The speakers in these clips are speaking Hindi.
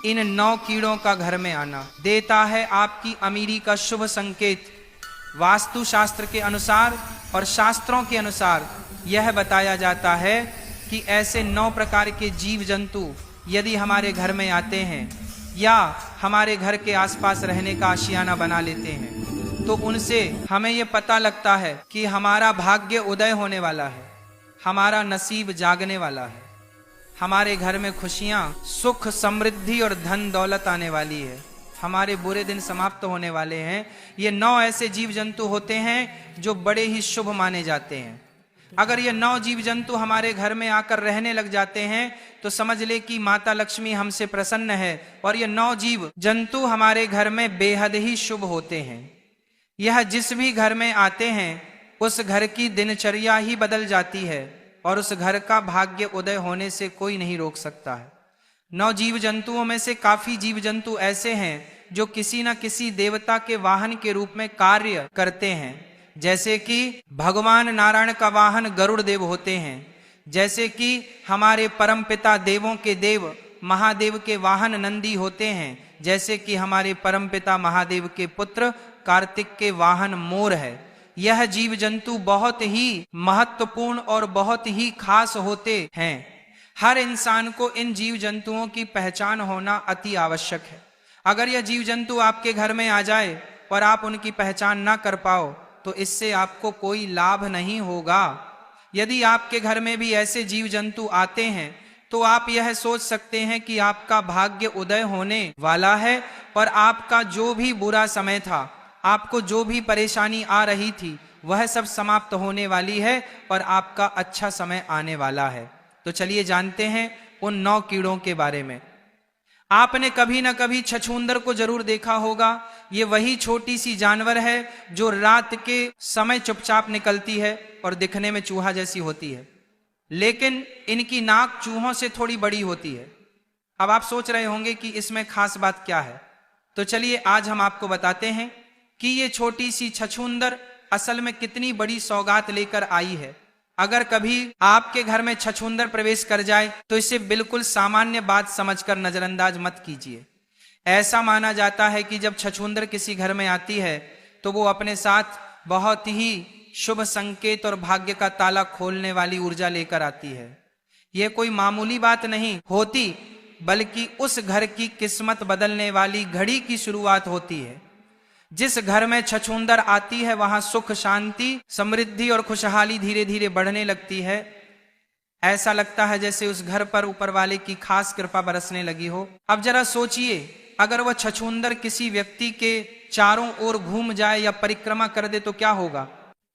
इन 9 कीड़ों का घर में आना देता है आपकी अमीरी का शुभ संकेत। वास्तु शास्त्र के अनुसार और शास्त्रों के अनुसार यह बताया जाता है कि ऐसे 9 प्रकार के जीव जंतु यदि हमारे घर में आते हैं या हमारे घर के आसपास रहने का आशियाना बना लेते हैं तो उनसे हमें यह पता लगता है कि हमारा भाग्य उदय होने वाला है, हमारा नसीब जागने वाला है, हमारे घर में खुशियां, सुख, समृद्धि और धन दौलत आने वाली है, हमारे बुरे दिन समाप्त होने वाले हैं। ये 9 ऐसे जीव जंतु होते हैं जो बड़े ही शुभ माने जाते हैं। अगर ये 9 जीव जंतु हमारे घर में आकर रहने लग जाते हैं तो समझ ले कि माता लक्ष्मी हमसे प्रसन्न है और ये 9 जीव जंतु हमारे घर में बेहद ही शुभ होते हैं। यह जिस भी घर में आते हैं उस घर की दिनचर्या ही बदल जाती है और उस घर का भाग्य उदय होने से कोई नहीं रोक सकता है। 9 जीव जंतुओं में से काफी जीव जंतु ऐसे हैं जो किसी न किसी देवता के वाहन के रूप में कार्य करते हैं। जैसे कि भगवान नारायण का वाहन गरुड़ देव होते हैं, जैसे कि हमारे परम पिता देवों के देव महादेव के वाहन नंदी होते हैं, जैसे कि हमारे परम पिता महादेव के पुत्र कार्तिक के वाहन मोर है। यह जीव जंतु बहुत ही महत्वपूर्ण और बहुत ही खास होते हैं। हर इंसान को इन जीव जंतुओं की पहचान होना अति आवश्यक है। अगर यह जीव जंतु आपके घर में आ जाए और आप उनकी पहचान ना कर पाओ तो इससे आपको कोई लाभ नहीं होगा। यदि आपके घर में भी ऐसे जीव जंतु आते हैं तो आप यह सोच सकते हैं कि आपका भाग्य उदय होने वाला है और आपका जो भी बुरा समय था, आपको जो भी परेशानी आ रही थी, वह सब समाप्त होने वाली है और आपका अच्छा समय आने वाला है। तो चलिए जानते हैं उन 9 कीड़ों के बारे में। आपने कभी ना कभी छछूंदर को जरूर देखा होगा। ये वही छोटी सी जानवर है जो रात के समय चुपचाप निकलती है और दिखने में चूहा जैसी होती है, लेकिन इनकी नाक चूहों से थोड़ी बड़ी होती है। अब आप सोच रहे होंगे कि इसमें खास बात क्या है, तो चलिए आज हम आपको बताते हैं कि ये छोटी सी छछूंदर असल में कितनी बड़ी सौगात लेकर आई है। अगर कभी आपके घर में छछूंदर प्रवेश कर जाए तो इसे बिल्कुल सामान्य बात समझकर नजरअंदाज मत कीजिए। ऐसा माना जाता है कि जब छछूंदर किसी घर में आती है तो वो अपने साथ बहुत ही शुभ संकेत और भाग्य का ताला खोलने वाली ऊर्जा लेकर आती है। यह कोई मामूली बात नहीं होती, बल्कि उस घर की किस्मत बदलने वाली घड़ी की शुरुआत होती है। जिस घर में छछूंदर आती है वहां सुख, शांति, समृद्धि और खुशहाली धीरे धीरे बढ़ने लगती है। ऐसा लगता है जैसे उस घर पर ऊपर वाले की खास कृपा बरसने लगी हो। अब जरा सोचिए, अगर वह छछूंदर किसी व्यक्ति के चारों ओर घूम जाए या परिक्रमा कर दे तो क्या होगा।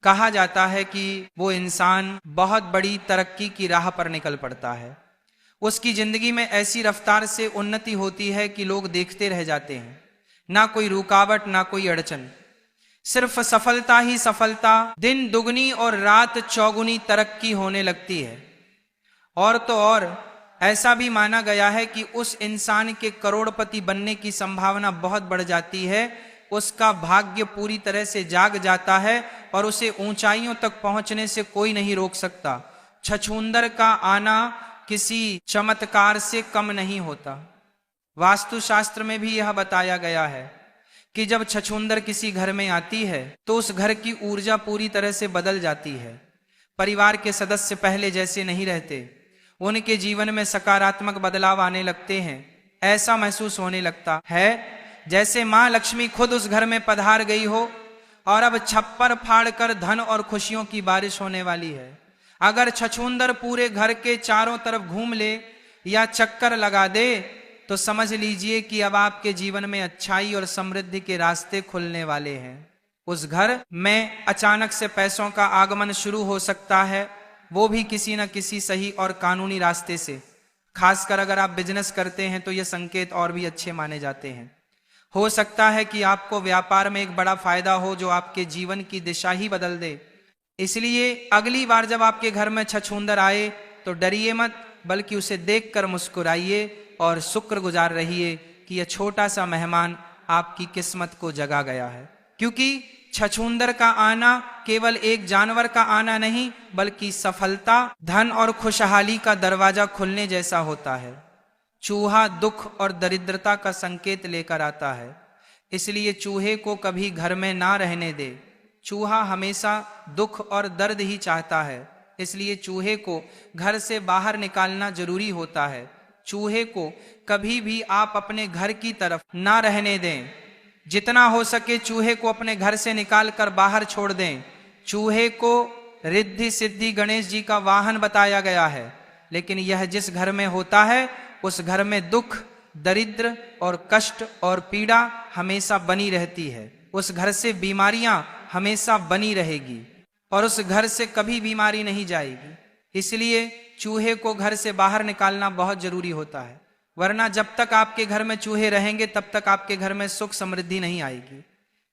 कहा जाता है कि वो इंसान बहुत बड़ी तरक्की की राह पर निकल पड़ता है। उसकी जिंदगी में ऐसी रफ्तार से उन्नति होती है कि लोग देखते रह जाते हैं। ना कोई रुकावट, ना कोई अड़चन, सिर्फ सफलता ही सफलता। दिन दुगनी और रात चौगुनी तरक्की होने लगती है। और तो और ऐसा भी माना गया है कि उस इंसान के करोड़पति बनने की संभावना बहुत बढ़ जाती है। उसका भाग्य पूरी तरह से जाग जाता है और उसे ऊंचाइयों तक पहुंचने से कोई नहीं रोक सकता। छछूंदर का आना किसी चमत्कार से कम नहीं होता। वास्तु शास्त्र में भी यह बताया गया है कि जब छछूंदर किसी घर में आती है तो उस घर की ऊर्जा पूरी तरह से बदल जाती है। परिवार के सदस्य पहले जैसे नहीं रहते, उनके जीवन में सकारात्मक बदलाव आने लगते हैं। ऐसा महसूस होने लगता है जैसे मां लक्ष्मी खुद उस घर में पधार गई हो और अब छप्पर फाड़ कर धन और खुशियों की बारिश होने वाली है। अगर छछूंदर पूरे घर के चारों तरफ घूम ले या चक्कर लगा दे तो समझ लीजिए कि अब आपके जीवन में अच्छाई और समृद्धि के रास्ते खुलने वाले हैं। उस घर में अचानक से पैसों का आगमन शुरू हो सकता है, वो भी किसी न किसी सही और कानूनी रास्ते से। खासकर अगर आप बिजनेस करते हैं तो ये संकेत और भी अच्छे माने जाते हैं। हो सकता है कि आपको व्यापार में एक बड़ा फायदा हो जो आपके जीवन की दिशा ही बदल दे। इसलिए अगली बार जब आपके घर में छछूंदर आए तो डरिए मत, बल्कि उसे देखकर मुस्कुराइए और शुक्रगुजार रहिए कि यह छोटा सा मेहमान आपकी किस्मत को जगा गया है। क्योंकि छछूंदर का आना केवल एक जानवर का आना नहीं, बल्कि सफलता, धन और खुशहाली का दरवाजा खुलने जैसा होता है। चूहा दुख और दरिद्रता का संकेत लेकर आता है, इसलिए चूहे को कभी घर में ना रहने दे। चूहा हमेशा दुख और दर्द ही चाहता है, इसलिए चूहे को घर से बाहर निकालना जरूरी होता है। चूहे को कभी भी आप अपने घर की तरफ ना रहने दें। जितना हो सके चूहे को अपने घर से निकाल कर बाहर छोड़ दें। चूहे को रिद्धि सिद्धि गणेश जी का वाहन बताया गया है, लेकिन यह जिस घर में होता है उस घर में दुख, दरिद्र और कष्ट और पीड़ा हमेशा बनी रहती है। उस घर से बीमारियां हमेशा बनी रहेगी और उस घर से कभी बीमारी नहीं जाएगी। इसलिए चूहे को घर से बाहर निकालना बहुत जरूरी होता है, वरना जब तक आपके घर में चूहे रहेंगे तब तक आपके घर में सुख समृद्धि नहीं आएगी।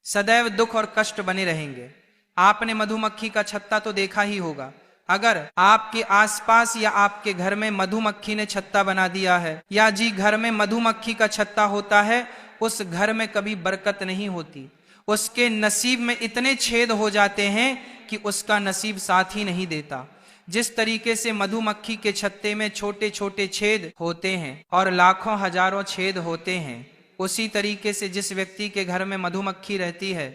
सदैव दुख और कष्ट बने रहेंगे। आपने मधुमक्खी का छत्ता तो देखा ही होगा। अगर आपके आसपास या आपके घर में मधुमक्खी ने छत्ता बना दिया है, या जी घर में मधुमक्खी का छत्ता होता है, उस घर में कभी बरकत नहीं होती। उसके नसीब में इतने छेद हो जाते हैं कि उसका नसीब साथ ही नहीं देता। जिस तरीके से मधुमक्खी के छत्ते में छोटे छोटे छेद होते हैं और लाखों हजारों छेद होते हैं, उसी तरीके से जिस व्यक्ति के घर में मधुमक्खी रहती है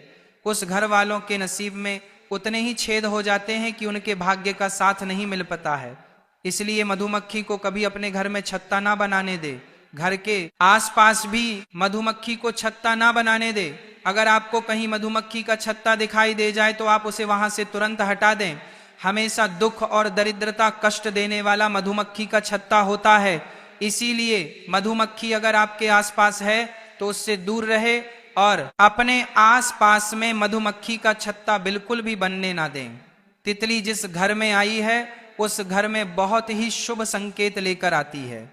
उस घर वालों के नसीब में उतने ही छेद हो जाते हैं कि उनके भाग्य का साथ नहीं मिल पाता है। इसलिए मधुमक्खी को कभी अपने घर में छत्ता ना बनाने दे। घर के आसपास भी मधुमक्खी को छत्ता ना बनाने दे। अगर आपको कहीं मधुमक्खी का छत्ता दिखाई दे जाए तो आप उसे वहां से तुरंत हटा दें। हमेशा दुख और दरिद्रता, कष्ट देने वाला मधुमक्खी का छत्ता होता है। इसीलिए मधुमक्खी अगर आपके आसपास है तो उससे दूर रहे और अपने आसपास में मधुमक्खी का छत्ता बिल्कुल भी बनने ना दें। तितली जिस घर में आई है उस घर में बहुत ही शुभ संकेत लेकर आती है।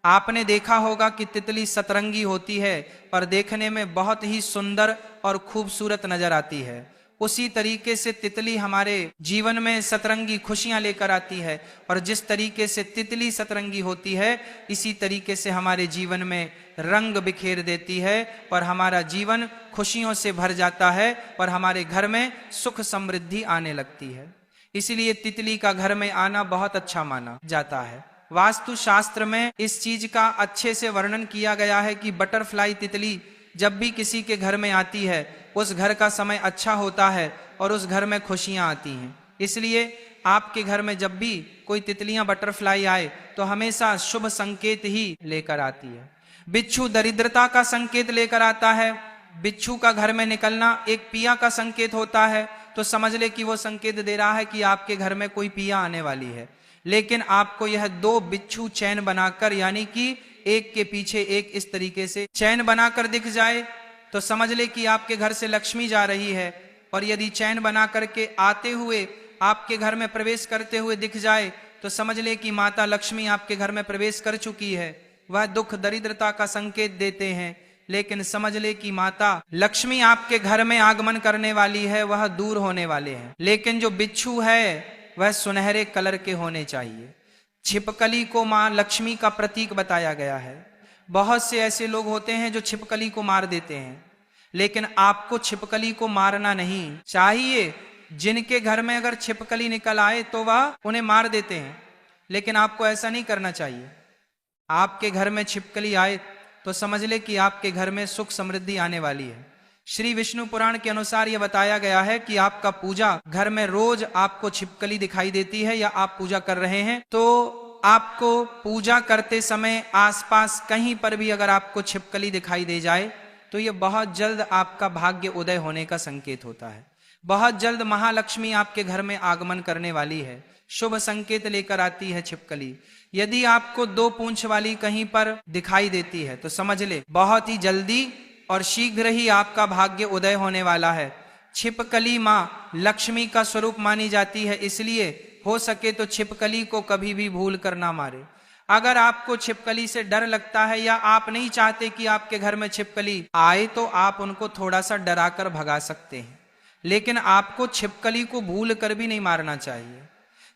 आपने देखा होगा कि तितली सतरंगी होती है और देखने में बहुत ही सुंदर और खूबसूरत नजर आती है। उसी तरीके से तितली हमारे जीवन में सतरंगी खुशियां लेकर आती है, और जिस तरीके से तितली सतरंगी होती है इसी तरीके से हमारे जीवन में रंग बिखेर देती है और हमारा जीवन खुशियों से भर जाता है और हमारे घर में सुख समृद्धि आने लगती है। इसलिए तितली का घर में आना बहुत अच्छा माना जाता है। वास्तु शास्त्र में इस चीज का अच्छे से वर्णन किया गया है कि बटरफ्लाई तितली जब भी किसी के घर में आती है उस घर का समय अच्छा होता है और उस घर में खुशियां आती हैं। इसलिए आपके घर में जब भी कोई तितलियां, बटरफ्लाई आए तो हमेशा शुभ संकेत ही लेकर आती है। बिच्छू दरिद्रता का संकेत लेकर आता है। बिच्छू का घर में निकलना एक पिया का संकेत होता है, तो समझ ले कि वो संकेत दे रहा है कि आपके घर में कोई पिया आने वाली है। लेकिन आपको यह 2 बिच्छू चैन बनाकर, यानी कि एक के पीछे एक इस तरीके से चैन बनाकर दिख जाए तो समझ ले कि आपके घर से लक्ष्मी जा रही है। और यदि चैन बना करके आते हुए आपके घर में प्रवेश करते हुए दिख जाए तो समझ ले कि माता लक्ष्मी आपके घर में प्रवेश कर चुकी है। वह दुख दरिद्रता का संकेत देते हैं, लेकिन समझ ले कि माता लक्ष्मी आपके घर में आगमन करने वाली है, वह दूर होने वाले हैं। लेकिन जो बिच्छू है वह सुनहरे कलर के होने चाहिए। छिपकली को मां लक्ष्मी का प्रतीक बताया गया है। बहुत से ऐसे लोग होते हैं जो छिपकली को मार देते हैं, लेकिन आपको छिपकली को मारना नहीं चाहिए। जिनके घर में अगर छिपकली निकल आए तो वह उन्हें मार देते हैं, लेकिन आपको ऐसा नहीं करना चाहिए। आपके घर में छिपकली आए तो समझ ले कि आपके घर में सुख समृद्धि आने वाली है। श्री विष्णु पुराण के अनुसार यह बताया गया है कि आपका पूजा घर में रोज आपको छिपकली दिखाई देती है या आप पूजा कर रहे हैं, तो आपको पूजा करते समय आसपास कहीं पर भी अगर आपको छिपकली दिखाई दे जाए तो यह बहुत जल्द आपका भाग्य उदय होने का संकेत होता है। बहुत जल्द महालक्ष्मी आपके घर में आगमन करने वाली है। शुभ संकेत लेकर आती है छिपकली। यदि आपको 2 पूंछ वाली कहीं पर दिखाई देती है तो समझ ले बहुत ही जल्दी और शीघ्र ही आपका भाग्य उदय होने वाला है। छिपकली मां लक्ष्मी का स्वरूप मानी जाती है, इसलिए हो सके तो छिपकली को कभी भी भूल कर ना मारे। अगर आपको छिपकली से डर लगता है या आप नहीं चाहते कि आपके घर में छिपकली आए तो आप उनको थोड़ा सा डरा कर भगा सकते हैं, लेकिन आपको छिपकली को भूल कर भी नहीं मारना चाहिए।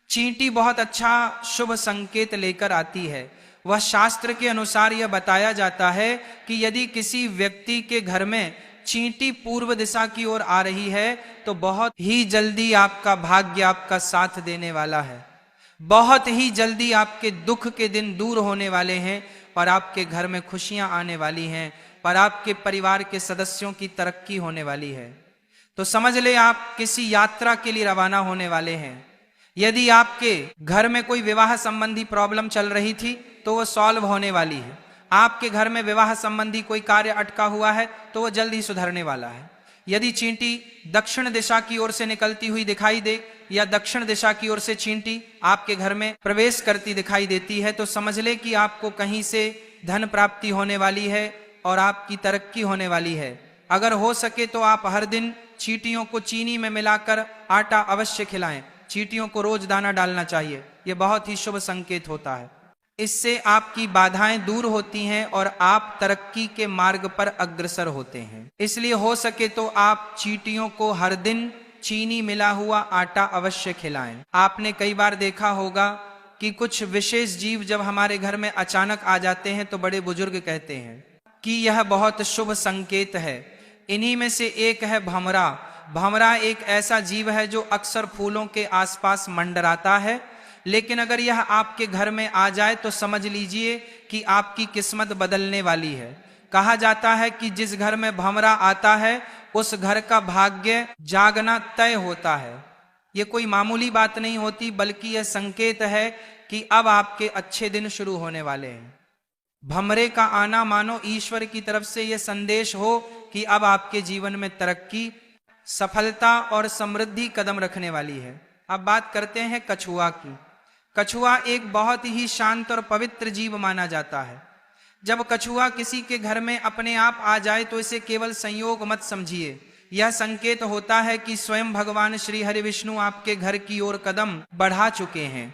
चींटी बहुत अच्छा शुभ संकेत लेकर आती है। वह शास्त्र के अनुसार यह बताया जाता है कि यदि किसी व्यक्ति के घर में चींटी पूर्व दिशा की ओर आ रही है तो बहुत ही जल्दी आपका भाग्य आपका साथ देने वाला है। बहुत ही जल्दी आपके दुख के दिन दूर होने वाले हैं और आपके घर में खुशियां आने वाली हैं और आपके परिवार के सदस्यों की तरक्की होने वाली है। तो समझ ले आप किसी यात्रा के लिए रवाना होने वाले हैं। यदि आपके घर में कोई विवाह संबंधी प्रॉब्लम चल रही थी तो वो सॉल्व होने वाली है। आपके घर में विवाह संबंधी कोई कार्य अटका हुआ है तो वो जल्द ही सुधरने वाला है। यदि चींटी दक्षिण दिशा की ओर से निकलती हुई दिखाई दे या दक्षिण दिशा की ओर से चींटी आपके घर में प्रवेश करती दिखाई देती है तो समझ ले कि आपको कहीं से धन प्राप्ति होने वाली है और आपकी तरक्की होने वाली है। अगर हो सके तो आप हर दिन चींटियों को चीनी में मिलाकर आटा अवश्य खिलाएं। चींटियों को रोज दाना डालना चाहिए, यह बहुत ही शुभ संकेत होता है। इससे आपकी बाधाएं दूर होती हैं और आप तरक्की के मार्ग पर अग्रसर होते हैं। इसलिए हो सके तो आप चींटियों को हर दिन चीनी मिला हुआ आटा अवश्य खिलाएं। आपने कई बार देखा होगा कि कुछ विशेष जीव जब हमारे घर में अचानक आ जाते हैं तो बड़े बुजुर्ग कहते हैं कि यह बहुत शुभ संकेत है। इन्हीं में से एक है भंवरा। भंवरा एक ऐसा जीव है जो अक्सर फूलों के आसपास मंडराता है, लेकिन अगर यह आपके घर में आ जाए तो समझ लीजिए कि आपकी किस्मत बदलने वाली है। कहा जाता है कि जिस घर में भंवरा आता है उस घर का भाग्य जागना तय होता है। यह कोई मामूली बात नहीं होती, बल्कि यह संकेत है कि अब आपके अच्छे दिन शुरू होने वाले हैं। भंवरे का आना मानो ईश्वर की तरफ से यह संदेश हो कि अब आपके जीवन में तरक्की, सफलता और समृद्धि कदम रखने वाली है। अब बात करते हैं कछुआ की। कछुआ एक बहुत ही शांत और पवित्र जीव माना जाता है। जब कछुआ किसी के घर में अपने आप आ जाए तो इसे केवल संयोग मत समझिए। यह संकेत होता है कि स्वयं भगवान श्री हरि विष्णु आपके घर की ओर कदम बढ़ा चुके हैं।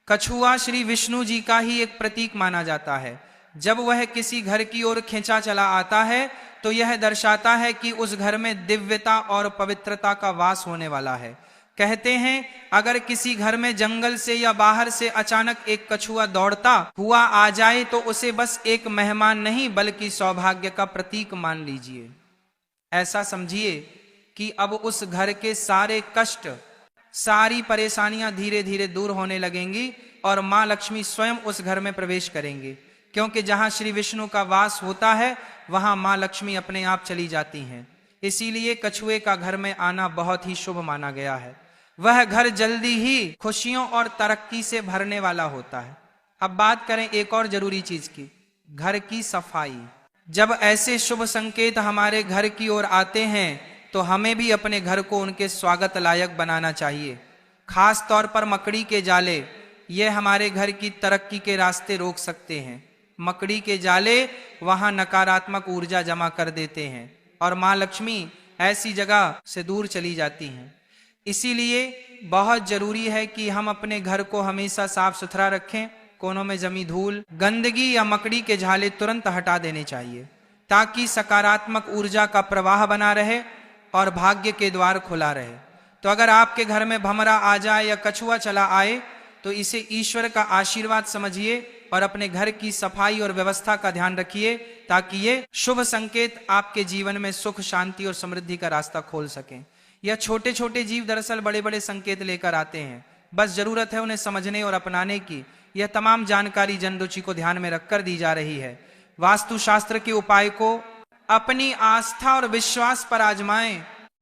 कछुआ श्री विष्णु जी का ही एक प्रतीक माना जाता है। जब वह किसी घर की ओर खींचा चला आता है तो यह दर्शाता है कि उस घर में दिव्यता और पवित्रता का वास होने वाला है। कहते हैं अगर किसी घर में जंगल से या बाहर से अचानक एक कछुआ दौड़ता हुआ आ जाए तो उसे बस एक मेहमान नहीं बल्कि सौभाग्य का प्रतीक मान लीजिए। ऐसा समझिए कि अब उस घर के सारे कष्ट, सारी परेशानियां धीरे धीरे दूर होने लगेंगी और मां लक्ष्मी स्वयं उस घर में प्रवेश करेंगे, क्योंकि जहां श्री विष्णु का वास होता है वहां मां लक्ष्मी अपने आप चली जाती हैं। इसीलिए कछुए का घर में आना बहुत ही शुभ माना गया है। वह घर जल्दी ही खुशियों और तरक्की से भरने वाला होता है। अब बात करें एक और जरूरी चीज की, घर की सफाई। जब ऐसे शुभ संकेत हमारे घर की ओर आते हैं तो हमें भी अपने घर को उनके स्वागत लायक बनाना चाहिए। खास तौर पर मकड़ी के जाले, ये हमारे घर की तरक्की के रास्ते रोक सकते हैं। मकड़ी के जाले वहां नकारात्मक ऊर्जा जमा कर देते हैं और मां लक्ष्मी ऐसी जगह से दूर चली जाती हैं। इसीलिए बहुत जरूरी है कि हम अपने घर को हमेशा साफ सुथरा रखें। कोनों में जमी धूल, गंदगी या मकड़ी के झाले तुरंत हटा देने चाहिए ताकि सकारात्मक ऊर्जा का प्रवाह बना रहे और भाग्य के द्वार खुला रहे। तो अगर आपके घर में भंवरा आ जाए या कछुआ चला आए तो इसे ईश्वर का आशीर्वाद समझिए और अपने घर की सफाई और व्यवस्था का ध्यान रखिए ताकि ये शुभ संकेत आपके जीवन में सुख, शांति और समृद्धि का रास्ता खोल सकें। यह छोटे छोटे जीव दरअसल बड़े बड़े संकेत लेकर आते हैं, बस जरूरत है उन्हें समझने और अपनाने की। यह तमाम जानकारी जन रुचि को ध्यान में रखकर दी जा रही है। वास्तु शास्त्र के उपाय को अपनी आस्था और विश्वास पर आजमाएं